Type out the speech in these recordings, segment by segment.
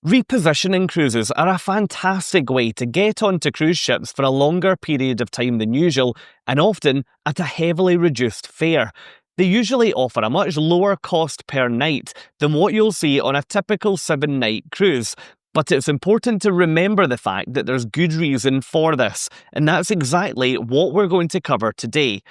Repositioning cruises are a fantastic way to get onto cruise ships for a longer period of time than usual, and often at a heavily reduced fare. They usually offer a much lower cost per night than what you'll see on a typical 7-night cruise. But it's important to remember the fact that there's good reason for this, and that's exactly what we're going to cover today.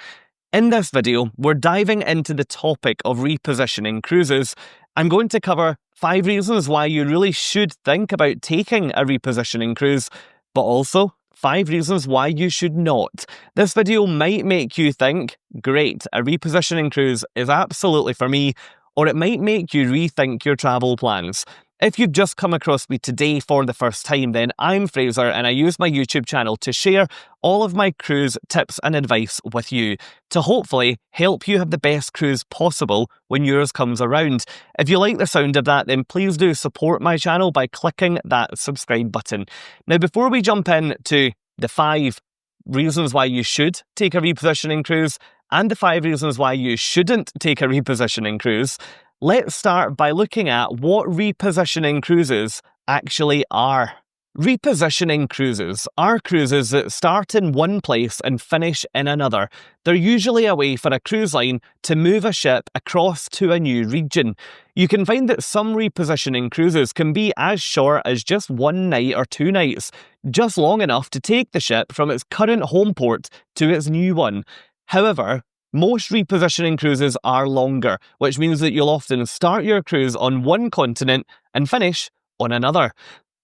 In this video, we're diving into the topic of repositioning cruises. I'm going to cover 5 reasons why you really should think about taking a repositioning cruise, but also 5 reasons why you should not. This video might make you think, great, a repositioning cruise is absolutely for me, or it might make you rethink your travel plans. If you've just come across me today for the first time, then I'm Fraser and I use my YouTube channel to share all of my cruise tips and advice with you to hopefully help you have the best cruise possible when yours comes around. If you like the sound of that, then please do support my channel by clicking that subscribe button. Now, before we jump into the 5 reasons why you should take a repositioning cruise and the 5 reasons why you shouldn't take a repositioning cruise, let's start by looking at what repositioning cruises actually are. Repositioning cruises are cruises that start in one place and finish in another. They're usually a way for a cruise line to move a ship across to a new region. You can find that some repositioning cruises can be as short as just 1 night or 2 nights, just long enough to take the ship from its current home port to its new one. However, most repositioning cruises are longer, which means that you'll often start your cruise on one continent and finish on another.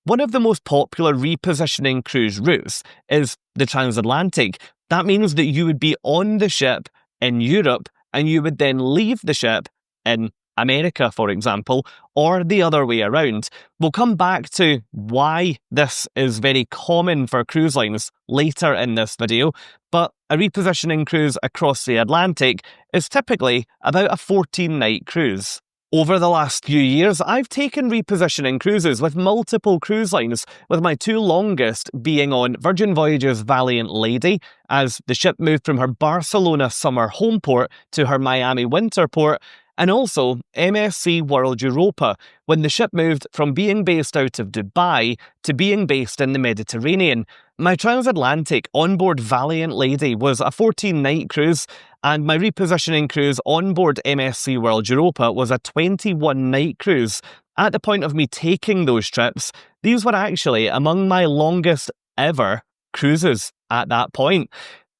One of the most popular repositioning cruise routes is the transatlantic. That means that you would be on the ship in Europe and you would then leave the ship in America, for example, or the other way around. We'll come back to why this is very common for cruise lines later in this video, but a repositioning cruise across the Atlantic is typically about a 14-night cruise. Over the last few years, I've taken repositioning cruises with multiple cruise lines, with my 2 longest being on Virgin Voyages Valiant Lady, as the ship moved from her Barcelona summer home port to her Miami winter port, and also MSC World Europa, when the ship moved from being based out of Dubai to being based in the Mediterranean. My transatlantic onboard Valiant Lady was a 14-night cruise, and my repositioning cruise onboard MSC World Europa was a 21-night cruise. At the point of me taking those trips, these were actually among my longest ever cruises at that point.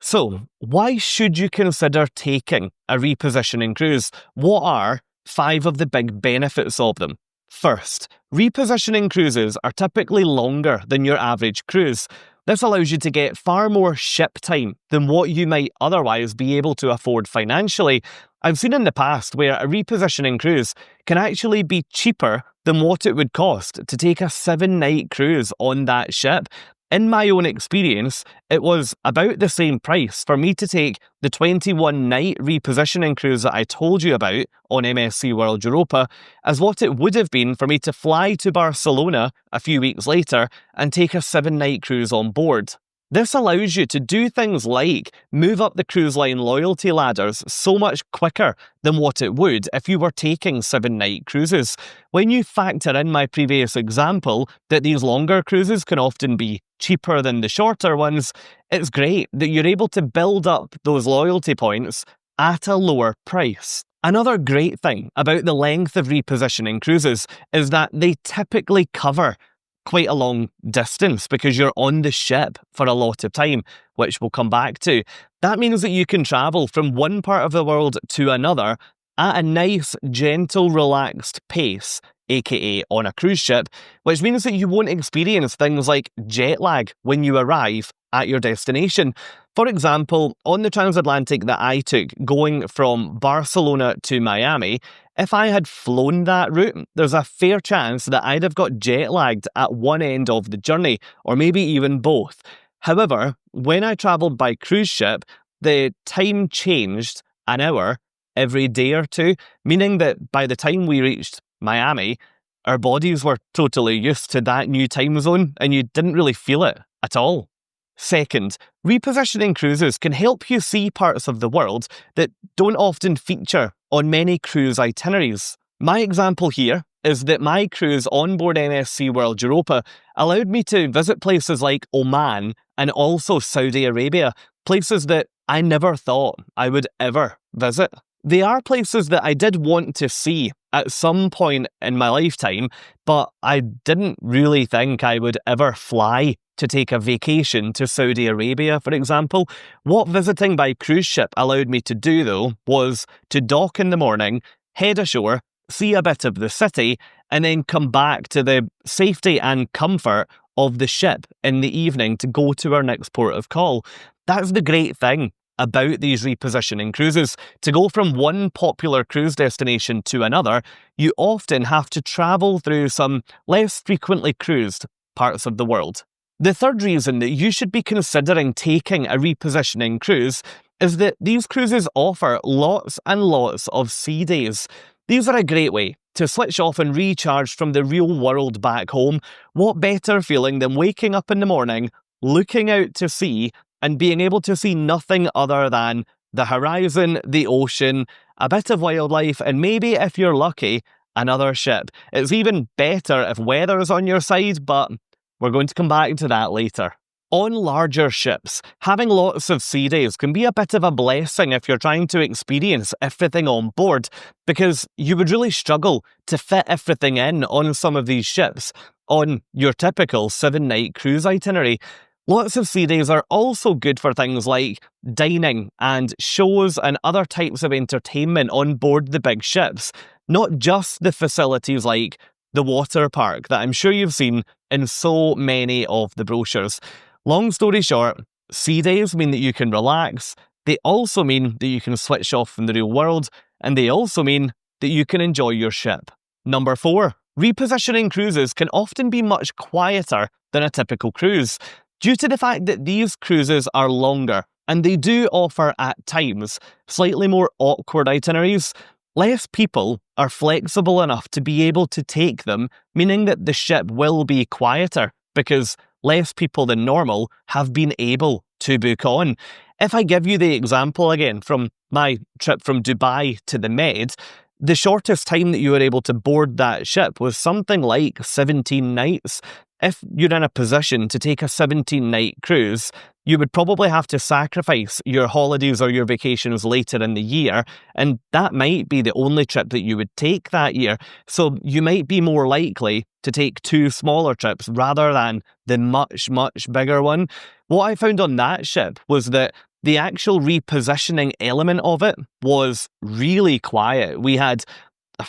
So, why should you consider taking a repositioning cruise? What are 5 of the big benefits of them? First, repositioning cruises are typically longer than your average cruise. This allows you to get far more ship time than what you might otherwise be able to afford financially. I've seen in the past where a repositioning cruise can actually be cheaper than what it would cost to take a 7-night cruise on that ship. In my own experience, it was about the same price for me to take the 21-night repositioning cruise that I told you about on MSC World Europa as what it would have been for me to fly to Barcelona a few weeks later and take a 7-night cruise on board. This allows you to do things like move up the cruise line loyalty ladders so much quicker than what it would if you were taking 7-night cruises. When you factor in my previous example that these longer cruises can often be cheaper than the shorter ones, it's great that you're able to build up those loyalty points at a lower price. Another great thing about the length of repositioning cruises is that they typically cover quite a long distance because you're on the ship for a lot of time, which we'll come back to. That means that you can travel from one part of the world to another at a nice, gentle, relaxed pace, aka on a cruise ship, which means that you won't experience things like jet lag when you arrive at your destination. For example, on the transatlantic that I took going from Barcelona to Miami, if I had flown that route, there's a fair chance that I'd have got jet lagged at one end of the journey, or maybe even both. However, when I travelled by cruise ship, the time changed an hour every day or two, meaning that by the time we reached Miami, our bodies were totally used to that new time zone and you didn't really feel it at all. Second, repositioning cruises can help you see parts of the world that don't often feature on many cruise itineraries. My example here is that my cruise on board NSC World Europa allowed me to visit places like Oman and also Saudi Arabia, places that I never thought I would ever visit. They are places that I did want to see at some point in my lifetime, but I didn't really think I would ever fly to take a vacation to Saudi Arabia, for example. What visiting by cruise ship allowed me to do, though, was to dock in the morning, head ashore, see a bit of the city, and then come back to the safety and comfort of the ship in the evening to go to our next port of call. That's the great thing about these repositioning cruises. To go from one popular cruise destination to another, you often have to travel through some less frequently cruised parts of the world. The third reason that you should be considering taking a repositioning cruise is that these cruises offer lots and lots of sea days. These are a great way to switch off and recharge from the real world back home. What better feeling than waking up in the morning, looking out to sea, and being able to see nothing other than the horizon, the ocean, a bit of wildlife, and maybe, if you're lucky, another ship. It's even better if weather is on your side, but we're going to come back to that later. On larger ships, having lots of sea days can be a bit of a blessing if you're trying to experience everything on board, because you would really struggle to fit everything in on some of these ships on your typical 7-night cruise itinerary. Lots of sea days are also good for things like dining and shows and other types of entertainment on board the big ships, not just the facilities like the water park that I'm sure you've seen in so many of the brochures. Long story short, sea days mean that you can relax, they also mean that you can switch off from the real world, and they also mean that you can enjoy your ship. Number 4, repositioning cruises can often be much quieter than a typical cruise, due to the fact that these cruises are longer, and they do offer, at times, slightly more awkward itineraries. Less people are flexible enough to be able to take them, meaning that the ship will be quieter, because less people than normal have been able to book on. If I give you the example again from my trip from Dubai to the Med, the shortest time that you were able to board that ship was something like 17 nights. If you're in a position to take a 17-night cruise, you would probably have to sacrifice your holidays or your vacations later in the year, and that might be the only trip that you would take that year. So you might be more likely to take 2 smaller trips rather than the much, much bigger one. What I found on that ship was that the actual repositioning element of it was really quiet. We had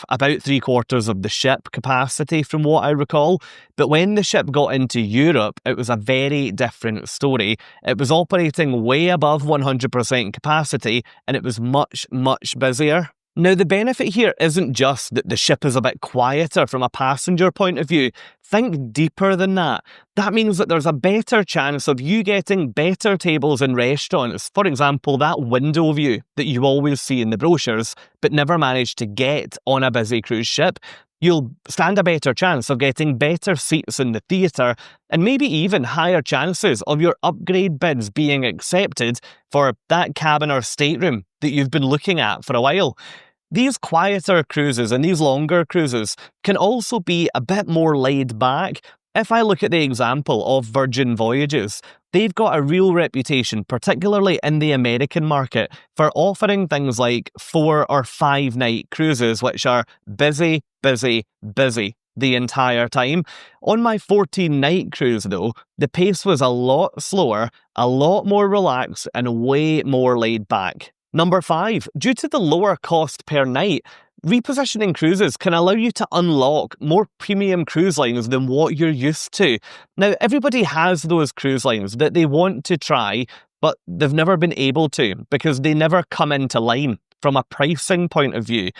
about 3/4 of the ship capacity from what I recall, but when the ship got into Europe, it was a very different story. It was operating way above 100% capacity, and it was much, much busier. Now, the benefit here isn't just that the ship is a bit quieter from a passenger point of view. Think deeper than that. That means that there's a better chance of you getting better tables in restaurants. For example, that window view that you always see in the brochures, but never manage to get on a busy cruise ship. You'll stand a better chance of getting better seats in the theatre, and maybe even higher chances of your upgrade bids being accepted for that cabin or stateroom that you've been looking at for a while. These quieter cruises and these longer cruises can also be a bit more laid back. If I look at the example of Virgin Voyages, they've got a real reputation, particularly in the American market, for offering things like 4 or 5 night cruises, which are busy, busy, busy the entire time. On my 14-night cruise, though, the pace was a lot slower, a lot more relaxed, and way more laid back. Number 5, due to the lower cost per night, repositioning cruises can allow you to unlock more premium cruise lines than what you're used to. Now, everybody has those cruise lines that they want to try, but they've never been able to because they never come into line from a pricing point of view.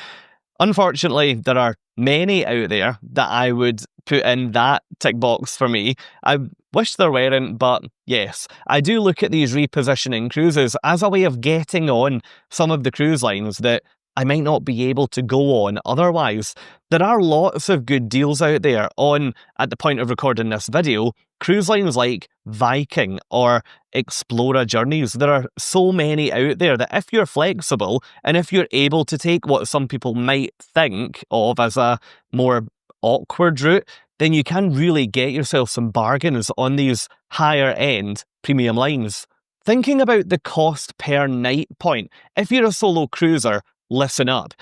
Unfortunately, there are many out there that I would put in that tick box for me. I wish there weren't, but yes, I do look at these repositioning cruises as a way of getting on some of the cruise lines that I might not be able to go on otherwise. There are lots of good deals out there on, at the point of recording this video, cruise lines like Viking or Explorer Journeys. There are so many out there that if you're flexible and if you're able to take what some people might think of as a more awkward route, then you can really get yourself some bargains on these higher end premium lines. Thinking about the cost per night point, if you're a solo cruiser, listen up.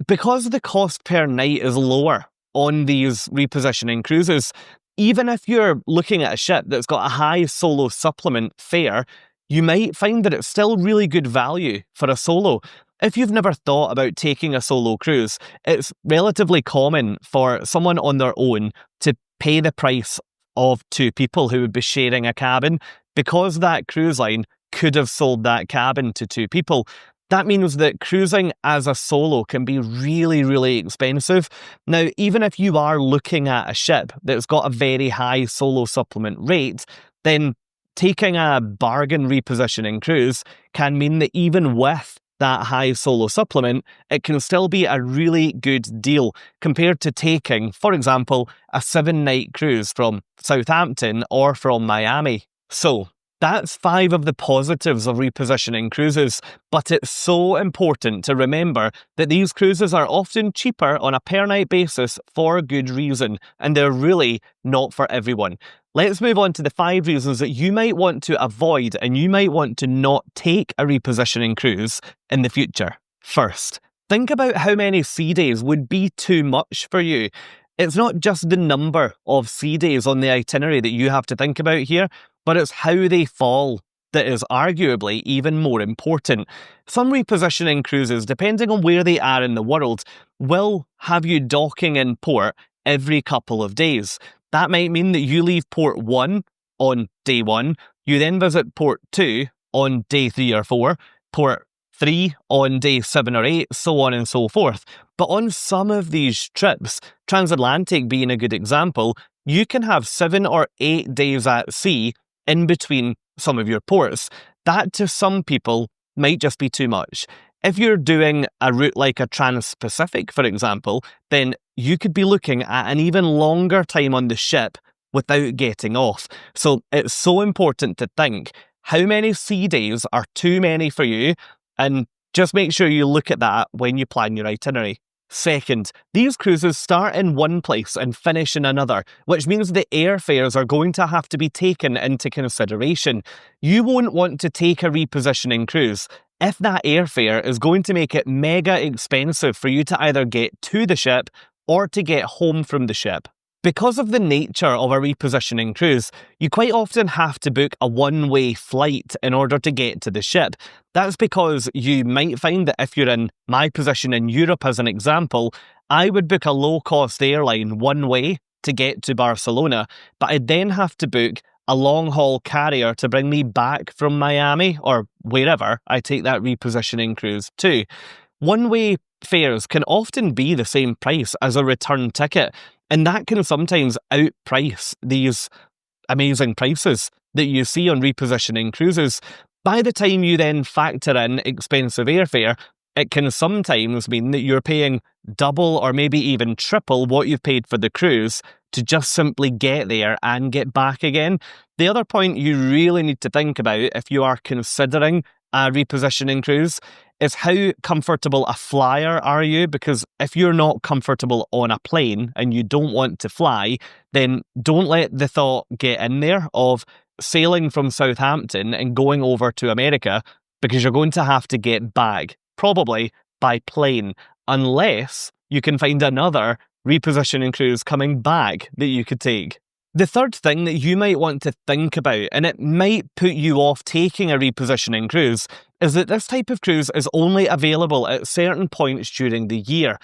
Because the cost per night is lower on these repositioning cruises, even if you're looking at a ship that's got a high solo supplement fare, you might find that it's still really good value for a solo. If you've never thought about taking a solo cruise, it's relatively common for someone on their own to pay the price of two people who would be sharing a cabin because that cruise line could have sold that cabin to two people. That means that cruising as a solo can be really, really expensive. Now, even if you are looking at a ship that's got a very high solo supplement rate, then taking a bargain repositioning cruise can mean that even with that high solo supplement, it can still be a really good deal compared to taking, for example, a 7-night cruise from Southampton or from Miami. So, that's 5 of the positives of repositioning cruises, but it's so important to remember that these cruises are often cheaper on a per-night basis for a good reason, and they're really not for everyone. Let's move on to the 5 reasons that you might want to avoid and you might want to not take a repositioning cruise in the future. First, think about how many sea days would be too much for you. It's not just the number of sea days on the itinerary that you have to think about here, but it's how they fall that is arguably even more important. Some repositioning cruises, depending on where they are in the world, will have you docking in port every couple of days. That might mean that you leave port 1 on day 1, you then visit port 2 on day 3 or 4, port 3 on day 7 or 8, so on and so forth. But on some of these trips, transatlantic being a good example, you can have 7 or 8 days at sea in between some of your ports. That to some people might just be too much. If you're doing a route like a Trans-Pacific, for example, then you could be looking at an even longer time on the ship without getting off. So it's so important to think how many sea days are too many for you, and just make sure you look at that when you plan your itinerary. Second, these cruises start in one place and finish in another, which means the airfares are going to have to be taken into consideration. You won't want to take a repositioning cruise if that airfare is going to make it mega expensive for you to either get to the ship or to get home from the ship. Because of the nature of a repositioning cruise, you quite often have to book a one-way flight in order to get to the ship. That's because you might find that if you're in my position in Europe as an example, I would book a low-cost airline one way to get to Barcelona, but I'd then have to book a long-haul carrier to bring me back from Miami or wherever I take that repositioning cruise to. One-way fares can often be the same price as a return ticket, and that can sometimes outprice these amazing prices that you see on repositioning cruises. By the time you then factor in expensive airfare, it can sometimes mean that you're paying double or maybe even triple what you've paid for the cruise to just simply get there and get back again. The other point you really need to think about if you are considering a repositioning cruise is how comfortable a flyer are you, because if you're not comfortable on a plane and you don't want to fly, then don't let the thought get in there of sailing from Southampton and going over to America, because you're going to have to get back, probably by plane, unless you can find another repositioning cruise coming back that you could take. The third thing that you might want to think about, and it might put you off taking a repositioning cruise, is that this type of cruise is only available at certain points during the year.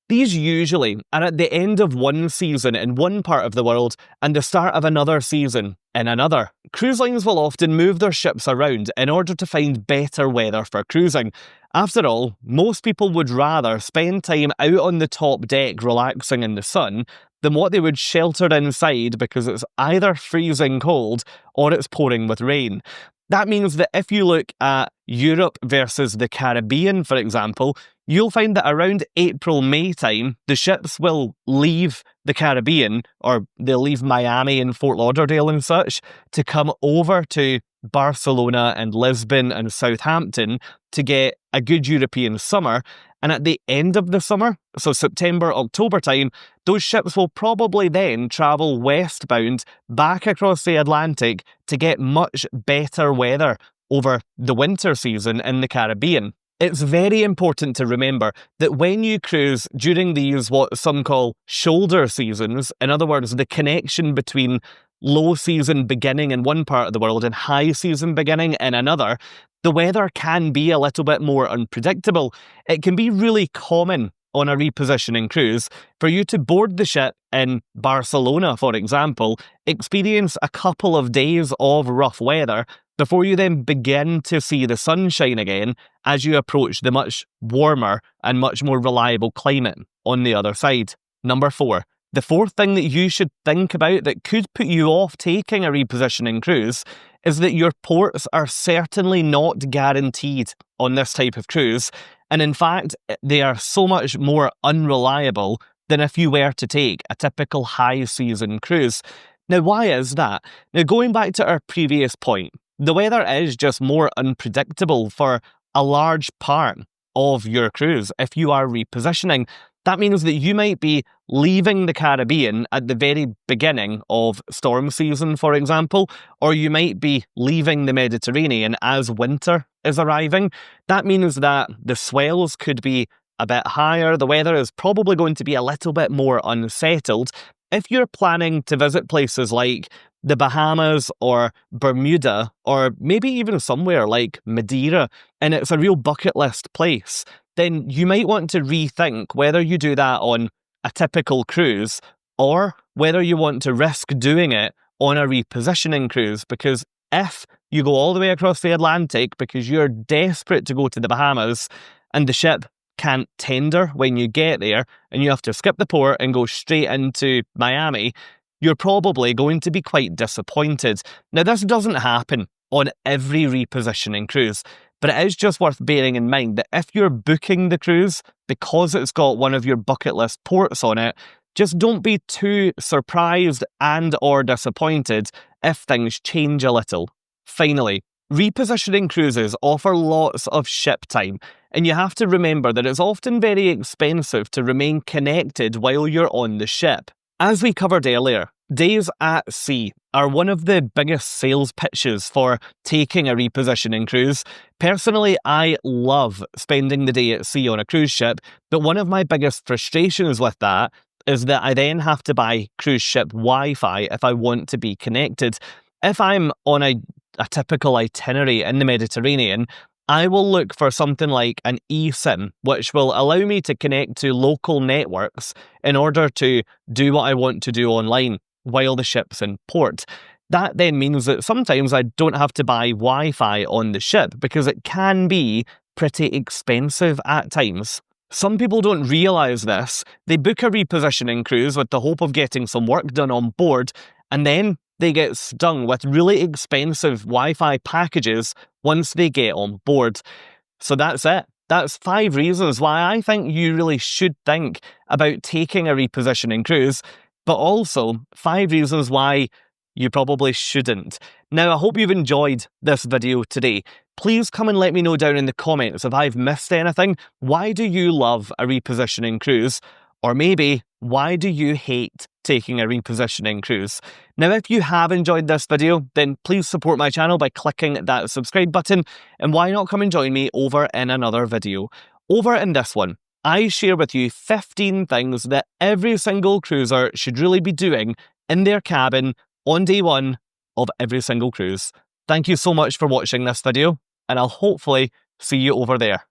These usually are at the end of one season in one part of the world and the start of another season in another. Cruise lines will often move their ships around in order to find better weather for cruising. After all, most people would rather spend time out on the top deck relaxing in the sun than what they would shelter inside because it's either freezing cold or it's pouring with rain. That means that if you look at Europe versus the Caribbean, for example, you'll find that around April-May time, the ships will leave the Caribbean, or they'll leave Miami and Fort Lauderdale and such, to come over to Barcelona and Lisbon and Southampton to get a good European summer. And at the end of the summer, so September, October time, those ships will probably then travel westbound back across the Atlantic to get much better weather over the winter season in the Caribbean. It's very important to remember that when you cruise during these what some call shoulder seasons, in other words, the connection between low season beginning in one part of the world and high season beginning in another, the weather can be a little bit more unpredictable. It can be really common on a repositioning cruise for you to board the ship in Barcelona, for example, experience a couple of days of rough weather before you then begin to see the sunshine again as you approach the much warmer and much more reliable climate on the other side. Number 4. The fourth thing that you should think about that could put you off taking a repositioning cruise is that your ports are certainly not guaranteed on this type of cruise, and in fact, they are so much more unreliable than if you were to take a typical high season cruise. Now, why is that? Now, going back to our previous point, the weather is just more unpredictable for a large part of your cruise if you are repositioning. That means that you might be leaving the Caribbean at the very beginning of storm season, for example, or you might be leaving the Mediterranean as winter is arriving. That means that the swells could be a bit higher, the weather is probably going to be a little bit more unsettled. If you're planning to visit places like the Bahamas or Bermuda, or maybe even somewhere like Madeira, and it's a real bucket list place, then you might want to rethink whether you do that on a typical cruise or whether you want to risk doing it on a repositioning cruise. Because if you go all the way across the Atlantic because you're desperate to go to the Bahamas and the ship can't tender when you get there and you have to skip the port and go straight into Miami, you're probably going to be quite disappointed. Now, this doesn't happen on every repositioning cruise, but it is just worth bearing in mind that if you're booking the cruise because it's got one of your bucket list ports on it, just don't be too surprised and or disappointed if things change a little. Finally, repositioning cruises offer lots of ship time, and you have to remember that it's often very expensive to remain connected while you're on the ship. As we covered earlier, days at sea are one of the biggest sales pitches for taking a repositioning cruise. Personally, I love spending the day at sea on a cruise ship, but one of my biggest frustrations with that is that I then have to buy cruise ship Wi-Fi if I want to be connected. If I'm on a typical itinerary in the Mediterranean, I will look for something like an eSIM, which will allow me to connect to local networks in order to do what I want to do online while the ship's in port. That then means that sometimes I don't have to buy Wi-Fi on the ship because it can be pretty expensive at times. Some people don't realise this. They book a repositioning cruise with the hope of getting some work done on board, and then they get stung with really expensive Wi-Fi packages once they get on board. So that's it. That's 5 reasons why I think you really should think about taking a repositioning cruise, but also 5 reasons why you probably shouldn't. Now, I hope you've enjoyed this video today. Please come and let me know down in the comments if I've missed anything. Why do you love a repositioning cruise? Or maybe, why do you hate taking a repositioning cruise? Now, if you have enjoyed this video, then please support my channel by clicking that subscribe button, and why not come and join me over in another video. Over in this one, I share with you 15 things that every single cruiser should really be doing in their cabin on day 1 of every single cruise. Thank you so much for watching this video, and I'll hopefully see you over there.